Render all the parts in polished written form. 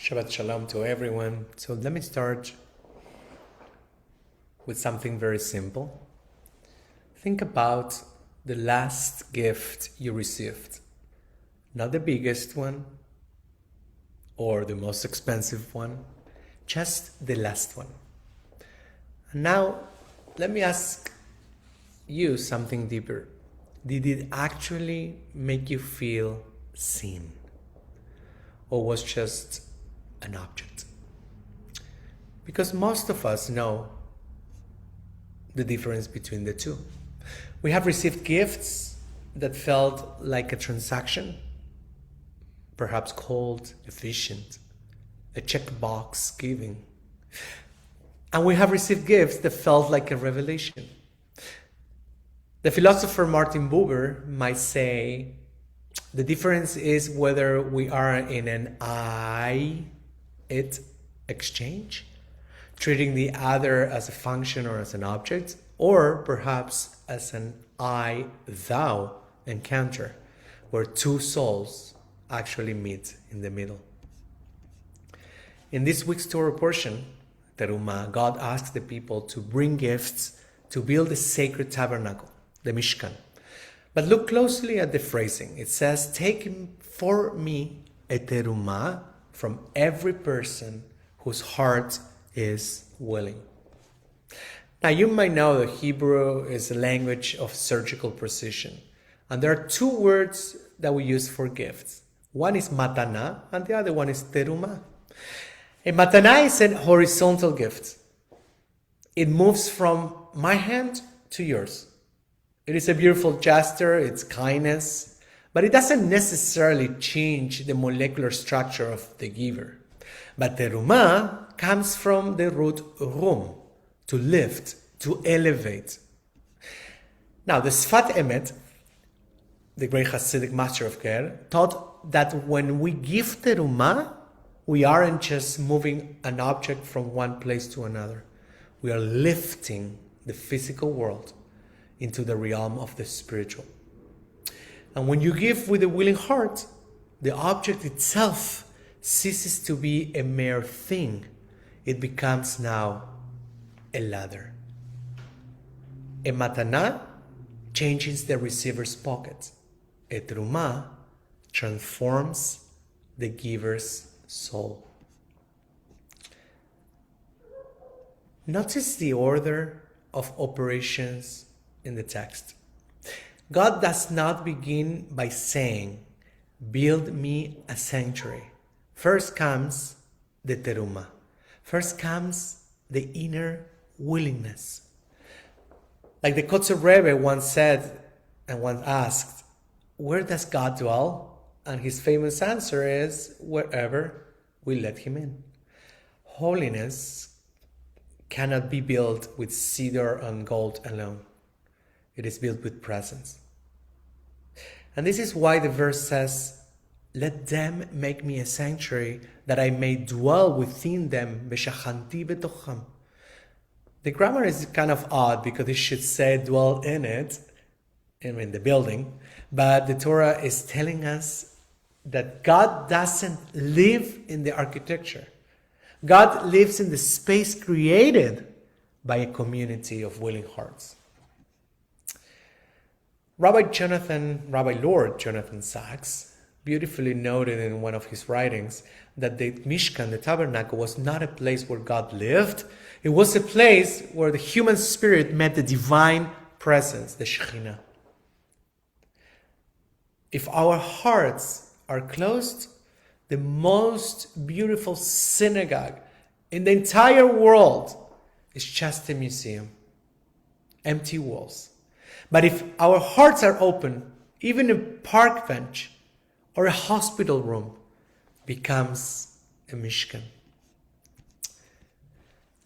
Shabbat Shalom to everyone. So let me start with something very simple. Think about the last gift you received. Not the biggest one or the most expensive one, just the last one. And now, let me ask you something deeper. Did it actually make you feel seen? Or was just an object? Because most of us know the difference between the two. We have received gifts that felt like a transaction, perhaps cold, efficient, a checkbox giving. And we have received gifts that felt like a revelation. The philosopher Martin Buber might say, the difference is whether we are in an I-it exchange, treating the other as a function or as an object, or perhaps as an I-thou encounter, where two souls actually meet in the middle. In this week's Torah portion, Teruma, God asks the people to bring gifts to build the sacred tabernacle, the Mishkan. But look closely at the phrasing. It says, take for me a teruma from every person whose heart is willing. Now you might know that Hebrew is a language of surgical precision. And there are two words that we use for gifts. One is matana and the other one is teruma. A matana is a horizontal gift. It moves from my hand to yours. It is a beautiful gesture, it's kindness, but it doesn't necessarily change the molecular structure of the giver. But teruma comes from the root rum, to lift, to elevate. Now, the Sfat Emet, the great Hasidic master of Ger, taught that when we give teruma, we aren't just moving an object from one place to another. We are lifting the physical world into the realm of the spiritual. And when you give with a willing heart, the object itself ceases to be a mere thing. It becomes now a ladder. A matana changes the receiver's pocket. A teruma transforms the giver's soul. Notice the order of operations in the text. God does not begin by saying, build me a sanctuary. First comes the teruma. First comes the inner willingness. Like the Kotzer Rebbe once said and once asked, where does God dwell? And his famous answer is, wherever we let him in. Holiness cannot be built with cedar and gold alone. It is built with presence. And this is why the verse says, let them make me a sanctuary that I may dwell within them. B'shachanti betocham. The grammar is kind of odd because it should say dwell in it, in the building. But the Torah is telling us that God doesn't live in the architecture. God lives in the space created by a community of willing hearts. Rabbi Lord Jonathan Sachs, beautifully noted in one of his writings that the Mishkan, the tabernacle, was not a place where God lived. It was a place where the human spirit met the divine presence, the Shekhinah. If our hearts are closed, the most beautiful synagogue in the entire world is just a museum, empty walls. But if our hearts are open, even a park bench or a hospital room becomes a Mishkan.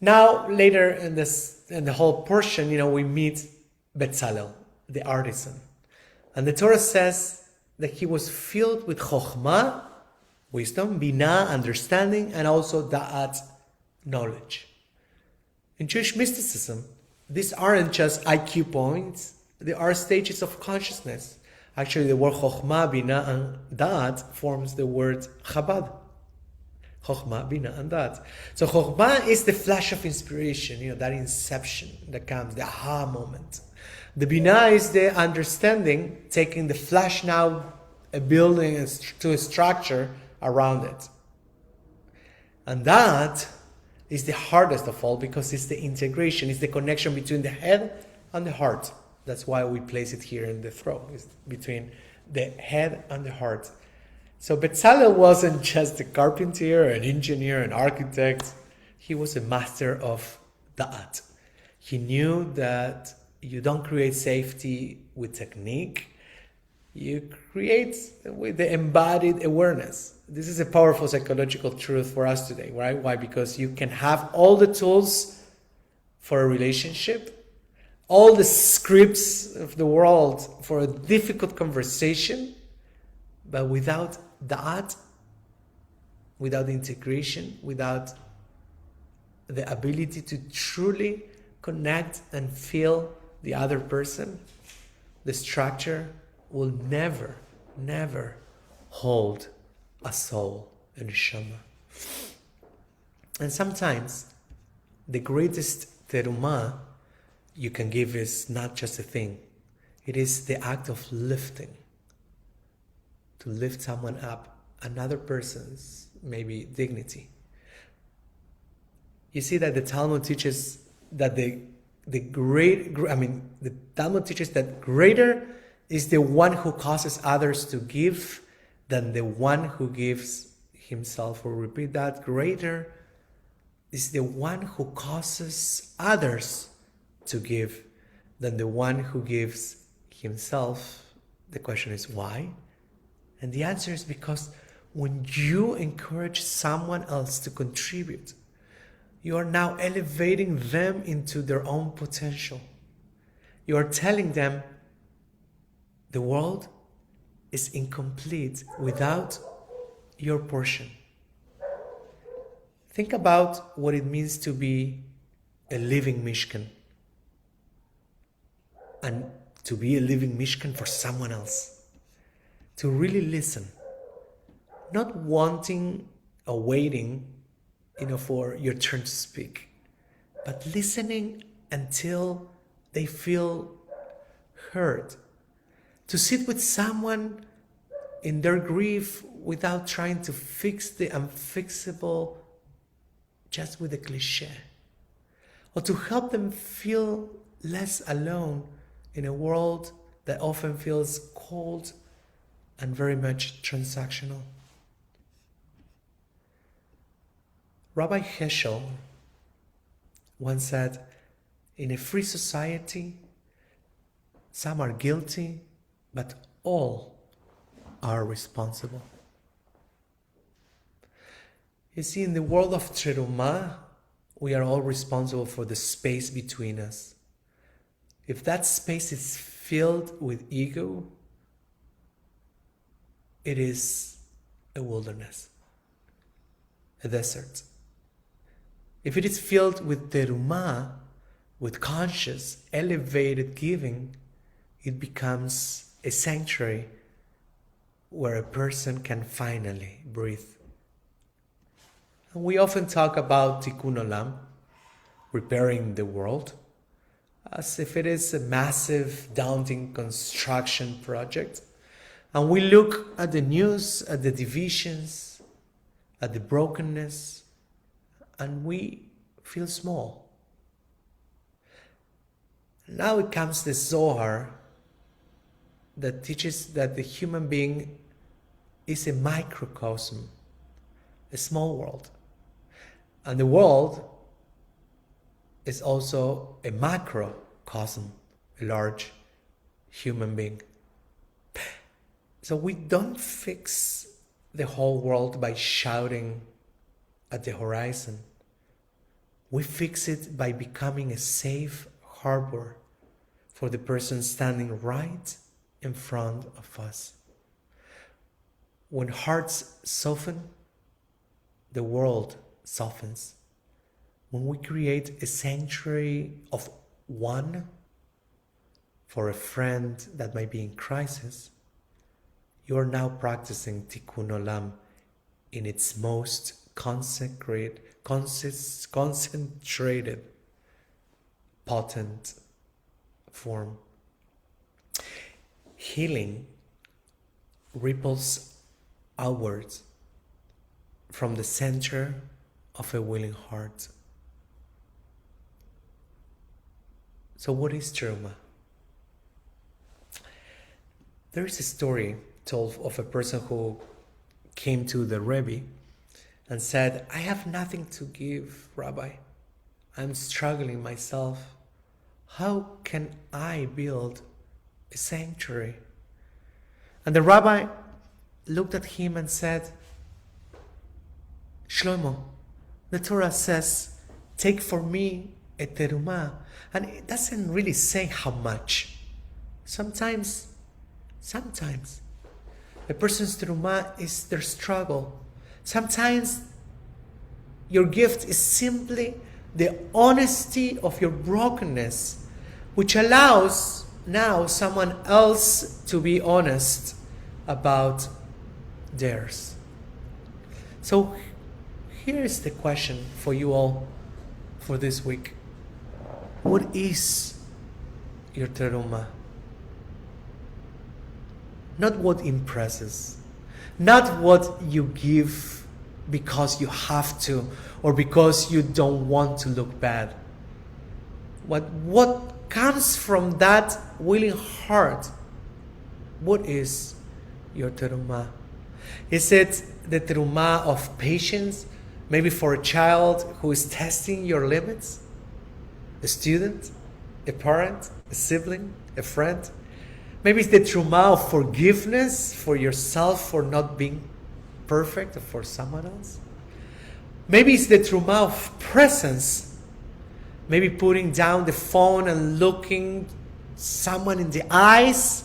Now, later in the whole portion, we meet Betzalel, the artisan. And the Torah says that he was filled with chokhmah, wisdom, binah, understanding, and also da'at, knowledge. In Jewish mysticism, these aren't just IQ points, they are stages of consciousness. Actually, the word chokhmah, binah, and da'at forms the word Chabad. Chokhmah, Bina, and that. So Chokhmah is the flash of inspiration, that inception that comes, the aha moment. The Bina is the understanding, taking the flash now, a building to a structure around it. And that is the hardest of all because it's the integration, it's the connection between the head and the heart. That's why we place it here in the throat. It's between the head and the heart. So Bezalel wasn't just a carpenter, an engineer, an architect. He was a master of da'at. He knew that you don't create safety with technique. You create with the embodied awareness. This is a powerful psychological truth for us today, right? Why? Because you can have all the tools for a relationship, all the scripts of the world for a difficult conversation, but without da'at, without integration, without the ability to truly connect and feel the other person, the structure will never, never hold a soul, a neshama. And sometimes the greatest teruma you can give is not just a thing. It is the act of lifting. To lift someone up, another person's maybe dignity. You see that the Talmud teaches that the Talmud teaches that greater is the one who causes others to give than the one who gives himself. Or repeat that, greater is the one who causes others to give than the one who gives himself. The question is why? And the answer is because when you encourage someone else to contribute, you are now elevating them into their own potential. You are telling them the world is incomplete without your portion. Think about what it means to be a living Mishkan and to be a living Mishkan for someone else. To really listen, not wanting or waiting, for your turn to speak, but listening until they feel heard. To sit with someone in their grief without trying to fix the unfixable just with a cliche. Or to help them feel less alone in a world that often feels cold and very much transactional. Rabbi Heschel once said, in a free society, some are guilty, but all are responsible. You see, in the world of Teruma, we are all responsible for the space between us. If that space is filled with ego, it is a wilderness, a desert. If it is filled with teruma, with conscious, elevated giving, it becomes a sanctuary where a person can finally breathe. And we often talk about tikkun olam, repairing the world, as if it is a massive, daunting construction project. And we look at the news, at the divisions, at the brokenness, and we feel small. Now it comes the Zohar that teaches that the human being is a microcosm, a small world. And the world is also a macrocosm, a large human being. So we don't fix the whole world by shouting at the horizon. We fix it by becoming a safe harbor for the person standing right in front of us. When hearts soften, the world softens. When we create a sanctuary of one for a friend that might be in crisis, you are now practicing tikkun olam in its most concentrated, potent form. Healing ripples outwards from the center of a willing heart. So what is Teruma? There is a story told of a person who came to the Rebbe and said, I have nothing to give, Rabbi. I'm struggling myself. How can I build a sanctuary? And the Rabbi looked at him and said, Shlomo, the Torah says, take for me a teruma. And it doesn't really say how much. Sometimes a person's teruma is their struggle. Sometimes your gift is simply the honesty of your brokenness, which allows now someone else to be honest about theirs. So here is the question for you all for this week. What is your teruma? Not what impresses, not what you give because you have to or because you don't want to look bad. What comes from that willing heart? What is your teruma? Is it the teruma of patience, maybe for a child who is testing your limits? A student, a parent, a sibling, a friend? Maybe it's the teruma of forgiveness for yourself for not being perfect or for someone else. Maybe it's the teruma of presence. Maybe putting down the phone and looking someone in the eyes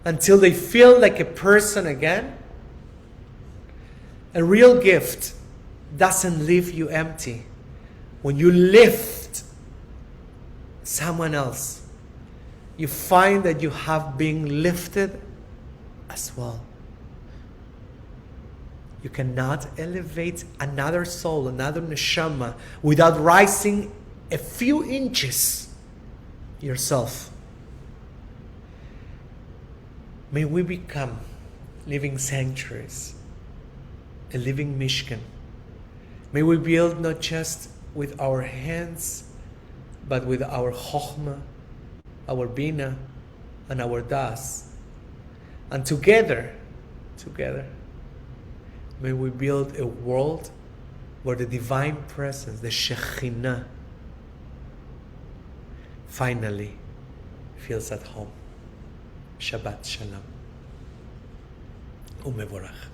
until they feel like a person again. A real gift doesn't leave you empty. When you lift someone else, you find that you have been lifted as well. You cannot elevate another soul, another neshama, without rising a few inches yourself. May we become living sanctuaries, a living mishkan. May we build not just with our hands, but with our chokhmah, our bina, and our das. And together, may we build a world where the divine presence, the Shekhinah, finally feels at home. Shabbat Shalom. Umevorach.